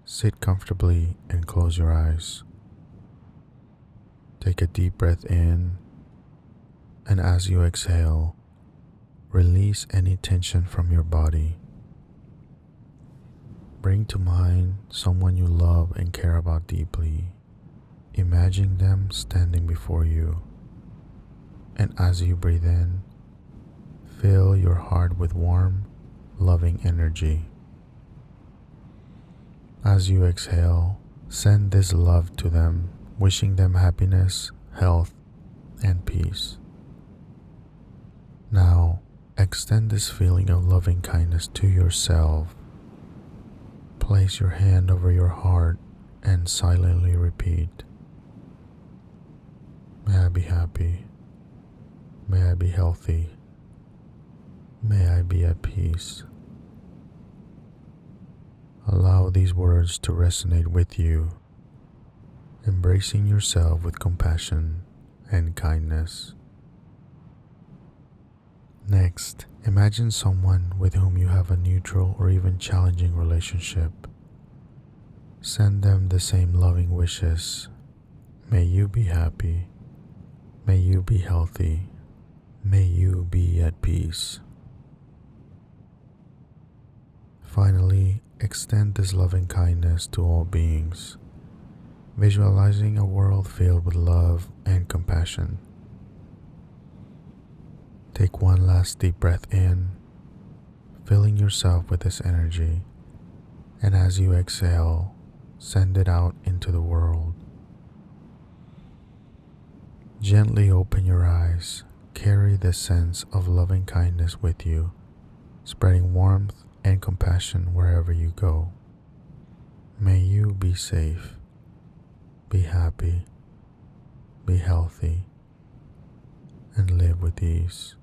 Sit comfortably and close your eyes. Take a deep breath in, and as you exhale, release any tension from your body. Bring to mind someone you love and care about deeply. Imagine them standing before you, and as you breathe in, fill your heart with warm, loving energy. As you exhale, send this love to them, wishing them happiness, health, and peace. Now, extend this feeling of loving kindness to yourself. Place your hand over your heart and silently repeat, "May I be happy. May I be healthy. May I be at peace." Allow these words to resonate with you, embracing yourself with compassion and kindness. Next, imagine someone with whom you have a neutral or even challenging relationship. Send them the same loving wishes. May you be happy. May you be healthy. May you be at peace. Finally, extend this loving kindness to all beings, visualizing a world filled with love and compassion. Take one last deep breath in, filling yourself with this energy, and as you exhale, send it out into the world. Gently open your eyes, carry this sense of loving kindness with you, spreading warmth and compassion wherever you go. May you be safe, be happy, be healthy, and live with ease.